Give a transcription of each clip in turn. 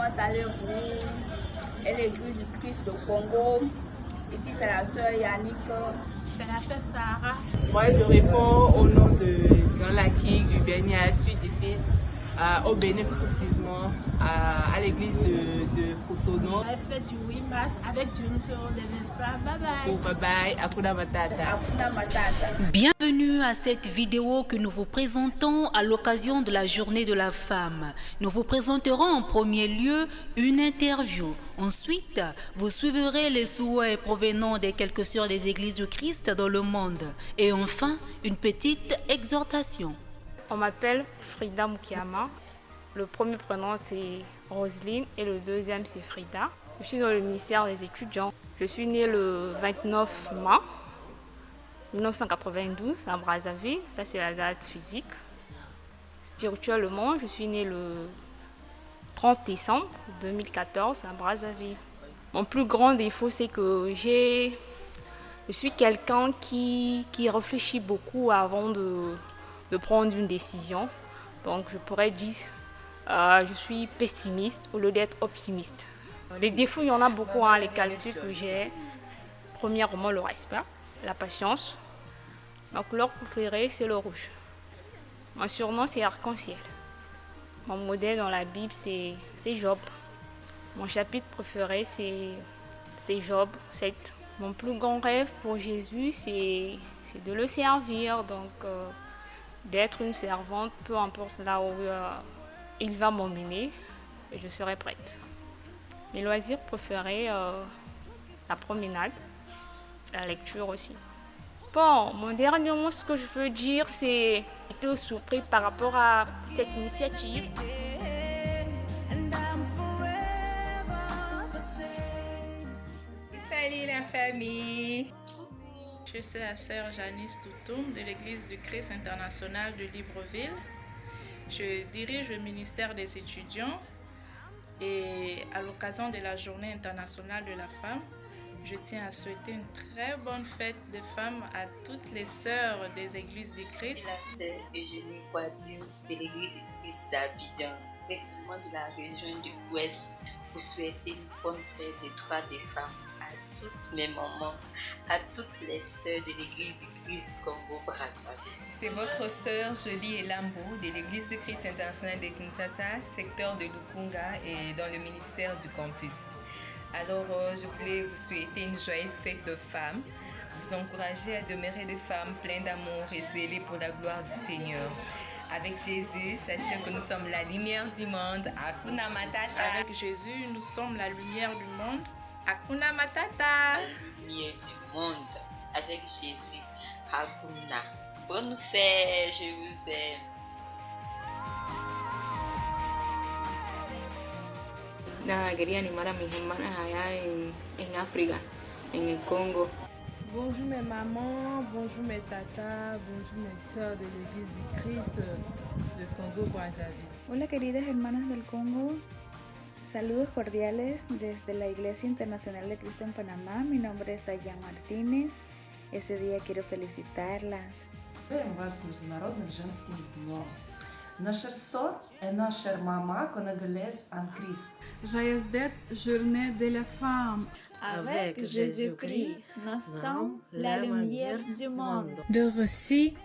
comment allez-vous? Et l'église du Christ au Congo. Ici, c'est la sœur Yannick. C'est la sœur Sarah. Moi, je réponds au nom de Grand Lakique du Bénin Sud ici, au Bénin plus précisément, à l'église de Cotonou. Elle fait du 8 mars avec du sur les Vespa. Bye bye. Oh, bye bye, Hakuna Matata. Hakuna Matata. Bienvenue à cette vidéo que nous vous présentons à l'occasion de la Journée de la Femme. Nous vous présenterons en premier lieu une interview. Ensuite, vous suivrez les souhaits provenant des quelques sœurs des églises du Christ dans le monde. Et enfin, une petite exhortation. On m'appelle Frida Moukiama. Le premier prénom c'est Roselyne et le deuxième c'est Frida. Je suis dans le ministère des étudiants. Je suis née le 29 mai 1992 à Brazzaville. Ça c'est la date physique. Spirituellement, je suis née le 30 décembre 2014 à Brazzaville. Mon plus grand défaut c'est que je suis quelqu'un qui réfléchit beaucoup avant de prendre une décision. Donc je pourrais dire je suis pessimiste au lieu d'être optimiste. Les défauts, il y en a beaucoup, hein. Les qualités que j'ai. Premièrement, le respect, la patience. Ma couleur préférée, c'est le rouge. Mon surnom, c'est arc-en-ciel. Mon modèle dans la Bible, c'est Job. Mon chapitre préféré, c'est Job 7. Mon plus grand rêve pour Jésus, c'est de le servir. Donc, d'être une servante, peu importe là où il va m'emmener, je serai prête. Mes loisirs préférés, la promenade, la lecture aussi. Bon, mon dernier mot, ce que je veux dire, c'est plutôt surpris par rapport à cette initiative. Salut la famille! Je suis la sœur Janice Toutoum de l'Église du Christ international de Libreville. Je dirige le ministère des étudiants et à l'occasion de la Journée internationale de la femme, je tiens à souhaiter une très bonne fête de femmes à toutes les sœurs des Églises du Christ. Je suis la sœur Eugénie Quadiou de l'Église du Christ d'Abidjan, précisément de la région de l'Ouest, pour souhaiter une bonne fête des droits des femmes à toutes mes mamans, à toutes les sœurs de l'Église du Christ Congo-Brazzaville. C'est votre sœur Jolie Elambo de l'Église du Christ international de Kinshasa, secteur de Lukunga et dans le ministère du campus. Alors, je voulais vous souhaiter une joyeuse fête de femmes, vous encourager à demeurer des femmes pleines d'amour et zélées pour la gloire du Seigneur. Avec Jésus, sachez que nous sommes la lumière du monde. Hakuna Matata. Avec Jésus, nous sommes la lumière du monde. Hakuna Matata. Lumière du monde. Avec Jésus, Hakuna. Bonne fête, je vous aime. Nada, quería animar a mis hermanas allá en África, en el Congo. Bonjour mes mamans, bonjour mes tatas, bonjour mes sœurs de l'Église du Christ de Congo-Brazzaville. Hola queridas hermanas del Congo, saludos cordiales desde la Iglesia Internacional de Cristo en Panamá. Mi nombre es Dayan Martínez. Este día quiero felicitarlas. Вас Международным женским днем. Наша sœur et notre maman congolaise en Christ. Joyeuse journée de la femme. Avec Jésus-Christ, nous sommes la lumière du monde. De Russie,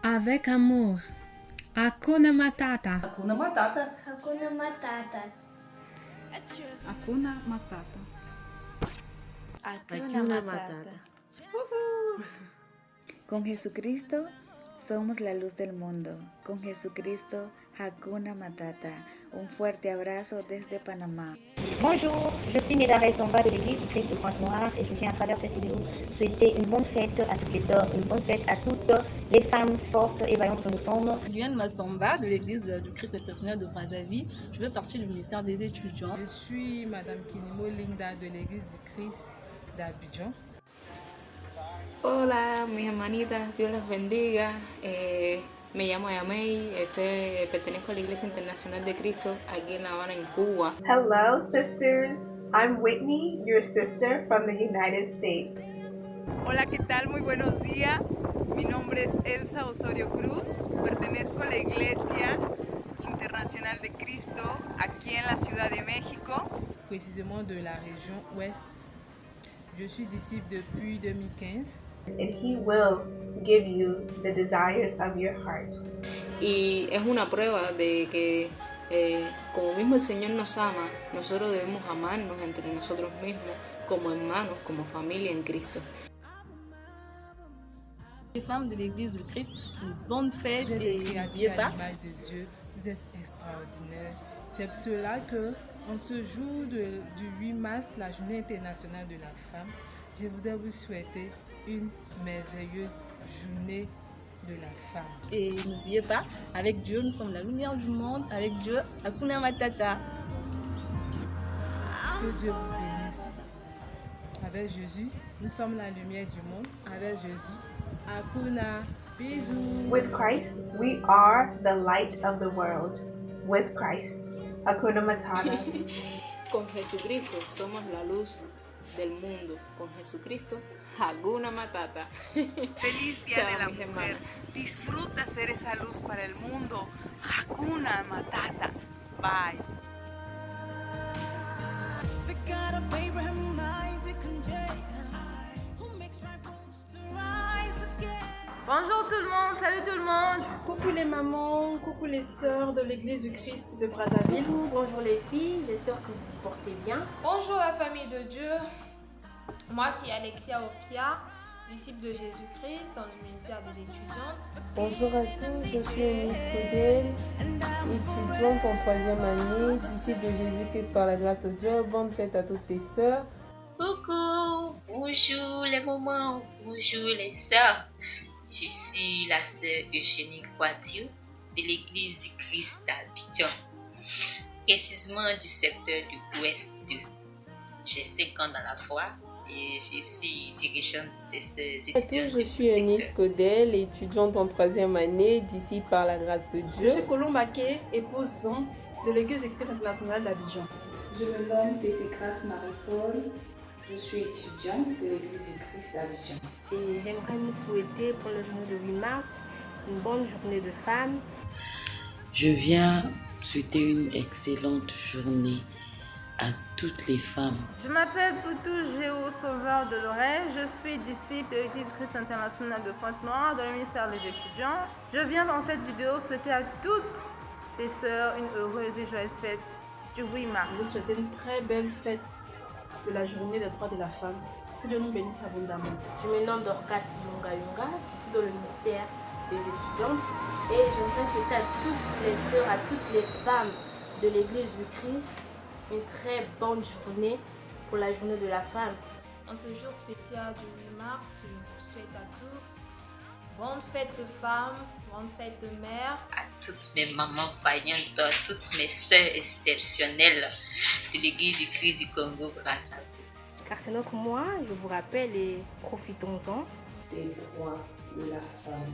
avec amour. Hakuna Matata. Hakuna Matata. Hakuna Matata. Hakuna Matata. Hakuna Matata. Con Jesucristo somos la luz del mundo. Con Jesucristo, Hakuna Matata. Un fuerte abrazo desde Panamá. Bonjour, je suis Médard Zomba de l'Église du Christ de Pointe-Noire et je tiens à travers cette vidéo souhaiter une bonne fête à toutes les sœurs, une bonne fête à toutes les femmes fortes et vaillantes que nous sommes. Juliane Massamba de l'Église du Christ international de Brazzaville. Je fais partie du ministère des étudiants. Je suis Madame Kinimo Linda de l'Église du Christ d'Abidjan. Hola, mis hermanitas, Dios las bendiga. Me llamo Yamei, pertenezco a la Iglesia Internacional de Cristo aquí en La Habana, en Cuba. Hello, sisters. I'm Whitney, your sister from the United States. Hola, ¿qué tal? Muy buenos días. Mi nombre es Elsa Osorio Cruz. Pertenezco a la Iglesia Internacional Internacional de Cristo aquí en la Ciudad de México. Précisément de la région ouest. Je suis disciple depuis 2015. And He will give you the desires of your heart. Y es una prueba de que como mismo el Señor nos ama, nosotros debemos amarnos entre nosotros mismos como hermanos, como familia en Cristo. Les femmes de l'Église du Christ, une bonne fête Vous êtes et des n'oubliez créatures pas. à l'image de Dieu. Vous êtes extraordinaires. C'est pour cela que, en ce jour du 8 mars, la Journée internationale de la femme, je voudrais vous souhaiter une merveilleuse journée de la femme. Et n'oubliez pas, avec Dieu, nous sommes la lumière du monde. Avec Dieu, Hakuna Matata. Que Dieu vous bénisse. Avec Jésus, nous sommes la lumière du monde. Avec Jésus, Hakuna. Bisous. With Christ, we are the light of the world. With Christ, Hakuna Matata. Con Jesucristo somos la luz del mundo. Con Jesucristo, Hakuna Matata. Feliz Día Chao, de la mis Mujer. hermanas. Disfruta ser esa luz para el mundo. Hakuna Matata. Bye. Bonjour tout le monde, salut tout le monde. Coucou les mamans, coucou les sœurs de l'Église du Christ de Brazzaville. Bonjour les filles, j'espère que vous vous portez bien. Bonjour la famille de Dieu. Moi c'est Alexia Opia, disciple de Jésus-Christ dans le ministère des étudiantes. Bonjour à tous, je suis Eunice Codel, étudiante en 3e année, disciple de Jésus-Christ par la grâce de Dieu. Bonne fête à toutes les sœurs. Coucou, bonjour les mamans, bonjour les sœurs. Je suis la sœur Eugénie Quadio de l'Église du Christ d'Abidjan, précisément du secteur du Ouest 2. J'ai 5 ans dans la foi et je suis dirigeante de ces étudiants. Je suis Eunice Codel, étudiante en 3e année, disciple par la grâce de Dieu. Je suis Colombake, épouse Zan de l'Église du Christ international d'Abidjan. Je me nomme Tétécrasse Marie-Paul. Je suis étudiante de l'Église du Christ d'Abidjan. Et j'aimerais vous souhaiter pour la journée de 8 mars une bonne journée de femmes. Je viens souhaiter une excellente journée à toutes les femmes. Je m'appelle Poutou Géo Sauveur de Lorraine. Je suis disciple de l'Église du Christ international de Pointe-Noire dans le ministère des étudiants. Je viens dans cette vidéo souhaiter à toutes les sœurs une heureuse et joyeuse fête du 8 mars. Je vous souhaite une très belle fête de la journée des droits de la femme. Que Dieu nous bénisse abondamment. Je me nomme Dorcas Yunga, je suis dans le ministère des étudiantes et j'aimerais souhaiter à toutes les sœurs, à toutes les femmes de l'Église du Christ une très bonne journée pour la journée de la femme. En ce jour spécial du 8 mars, je vous souhaite à tous bonne fête de femmes, bonne fête de mère. À toutes mes mamans païennes, à toutes mes sœurs exceptionnelles de l'Église du Christ du Congo Brazzaville. Car c'est notre mois, je vous rappelle et profitons-en. Des droits de la femme.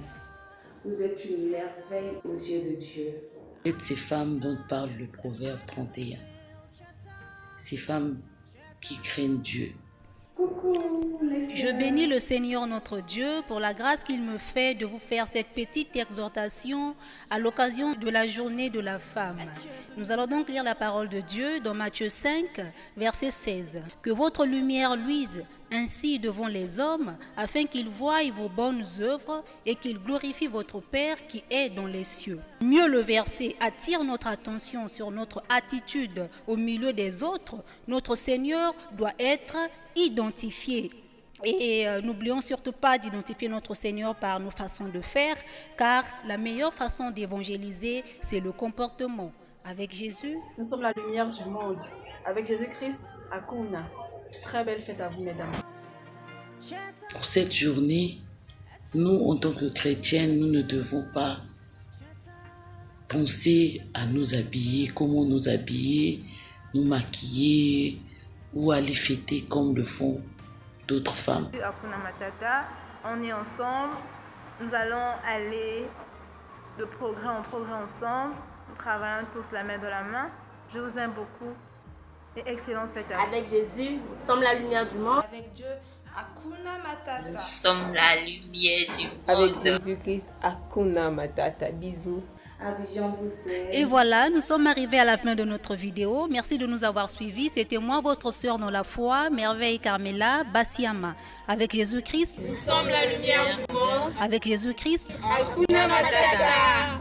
Vous êtes une merveille aux yeux de Dieu. Toutes ces femmes dont parle le Proverbe 31. Ces femmes qui craignent Dieu. Je bénis le Seigneur notre Dieu pour la grâce qu'il me fait de vous faire cette petite exhortation à l'occasion de la journée de la femme. Nous allons donc lire la parole de Dieu dans Matthieu 5, verset 16. Que votre lumière luise ainsi devant les hommes, afin qu'ils voient vos bonnes œuvres et qu'ils glorifient votre Père qui est dans les cieux. Mieux le verset attire notre attention sur notre attitude au milieu des autres. Notre Seigneur doit être identifié. Et n'oublions surtout pas d'identifier notre Seigneur par nos façons de faire, car la meilleure façon d'évangéliser, c'est le comportement. Avec Jésus, nous sommes la lumière du monde. Avec Jésus-Christ, Hakuna. Très belle fête à vous, mesdames. Pour cette journée, nous, en tant que chrétiens, nous ne devons pas penser à nous habiller, comment nous habiller, nous maquiller ou aller fêter comme le font d'autres femmes. Hakuna Matata, on est ensemble, nous allons aller de progrès en progrès ensemble, nous travaillons tous la main dans la main. Je vous aime beaucoup et excellente fête à vous. Avec Jésus, nous sommes la lumière du monde. Avec Dieu, Hakuna Matata. Nous sommes la lumière du monde. Avec Jésus-Christ, Hakuna Matata. Bisous. Abidjan Bruxelles. Et voilà, nous sommes arrivés à la fin de notre vidéo. Merci de nous avoir suivis. C'était moi, votre sœur dans la foi, Merveille Carmela Bassiama. Avec Jésus-Christ, nous sommes la lumière du monde. Avec Jésus-Christ, Hakuna Matata.